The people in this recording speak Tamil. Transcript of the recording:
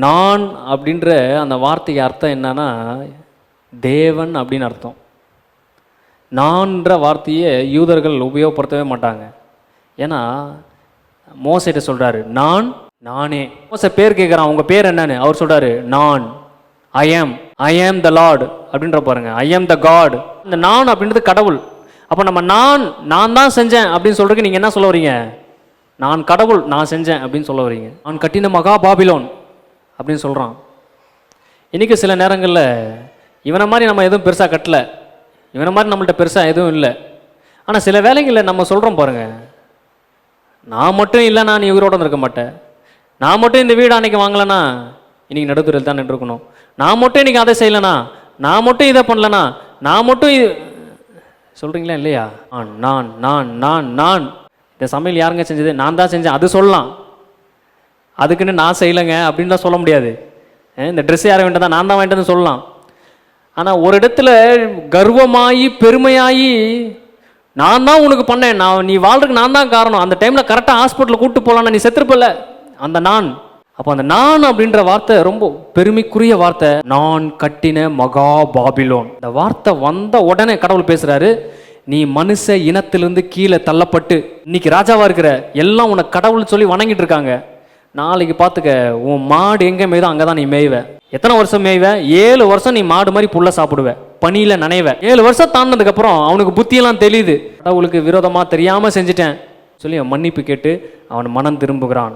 நான் அப்படின்ற அந்த வார்த்தைக்கு அர்த்தம் என்னன்னா தேவன் அப்படின்னு அர்த்தம். நான்ற வார்த்தையை யூதர்கள் உபயோகப்படுத்தவே மாட்டாங்க. ஏன்னா மோசைட்ட சொல்கிறாரு நான் நானே. மோசை பேர் கேட்குறான், உங்கள் பேர் என்னன்னு. அவர் சொல்கிறாரு நான் ஐ ஆம் த லார்ட் அப்படின்ற பாருங்க, ஐ ஆம் த காட். இந்த நான் அப்படின்றது கடவுள். அப்போ நம்ம நான் தான் செஞ்சேன் அப்படின்னு சொல்றதுக்கு நீங்கள் என்ன சொல்ல வரீங்க? நான் கடவுள், நான் செஞ்சேன் அப்படின்னு சொல்ல வரீங்க. நான் கட்டின மகா பாபிலோன் அப்படின்னு சொல்கிறான். இன்றைக்கி சில நேரங்களில் இவனை மாதிரி நம்ம எதுவும் பெருசாக கட்டலை, இவனை மாதிரி நம்மள்ட்ட பெருசாக எதுவும் இல்லை. ஆனால் சில வேலைகளில் நம்ம சொல்கிறோம் பாருங்கள், நான் மட்டும் இல்லைனா நீ உயிரோடு இருக்க மாட்டேன், நான் மட்டும் இந்த வீடு அன்றைக்கி வாங்கலைன்னா இன்றைக்கி நடுத்துறையில் தான் நின்றுக்கணும், நான் மட்டும் இன்றைக்கி அதை செய்யலைனா, நான் மட்டும் இதை பண்ணலனா, நான் மட்டும் இது சொல்கிறீங்களா இல்லையா? நான் நான் நான் நான் இந்த சமையல் யாருங்க செஞ்சது? நான் தான் செஞ்சேன் அது சொல்லலாம். அதுக்குன்னு நான் செய்யலைங்க அப்படின்லாம் சொல்ல முடியாது. இந்த ட்ரெஸ் யாரை வேண்டதா நான் தான் வேண்டதுன்னு சொல்லலாம். ஆனால் ஒரு இடத்துல கர்வமாகி பெருமையாகி நான் தான் உனக்கு பண்ணேன், நீ வாழ்றதுக்கு நான் தான் காரணம், அந்த டைமில் கரெக்டாக ஹாஸ்பிட்டலில் கூப்பிட்டு போகலான்னு நீ செத்துருப்பல, அந்த நான். அப்போ அந்த நான் அப்படின்ற வார்த்தை ரொம்ப பெருமைக்குரிய வார்த்தை. நான் கட்டின மகா பாபிலோன். இந்த வார்த்தை வந்த உடனே கடவுள் பேசுகிறாரு, நீ மனுஷ இனத்திலிருந்து கீழே தள்ளப்பட்டு இன்னைக்கு ராஜாவா இருக்கிற, எல்லாம் உனக்கு கடவுள் சொல்லி வணங்கிட்டு இருக்காங்க. நாளைக்கு பார்த்துக்க, உன் மாடு எங்கே மேய்தோ அங்கே தான் நீ மேய்வ. எத்தனை வருஷம் மேய்வ? 7 வருஷம் நீ மாடு மாதிரி புல்ல சாப்பிடுவ, பனியில் நனைவ. 7 வருஷம் தாண்டினதுக்கப்புறம் அவனுக்கு புத்தியெல்லாம் தெரியுது, கடவுளுக்கு விரோதமாக தெரியாமல் செஞ்சுட்டேன் சொல்லி மன்னிப்பு கேட்டு அவன் மனம் திரும்புகிறான்.